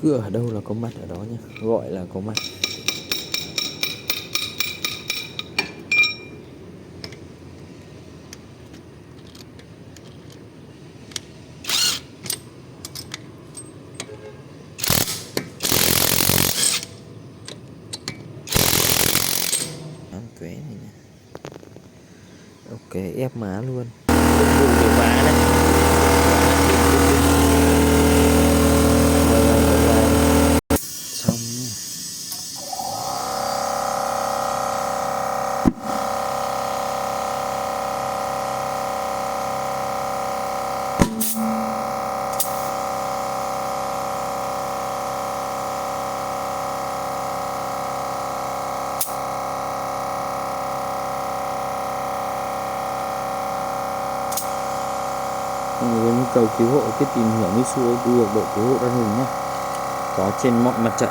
Cứ ở đâu là có mặt ở đó nhá, gọi là có mặt. Quế này nè. Ok, ép má luôn. Công cụ để phá đấy. Xong nhá. Mọi người có nhu cầu cứu hộ cứ tìm hiểu Mitsubishi được đội cứu hộ Đoan Hùng nhé, có trên mọi mặt trận.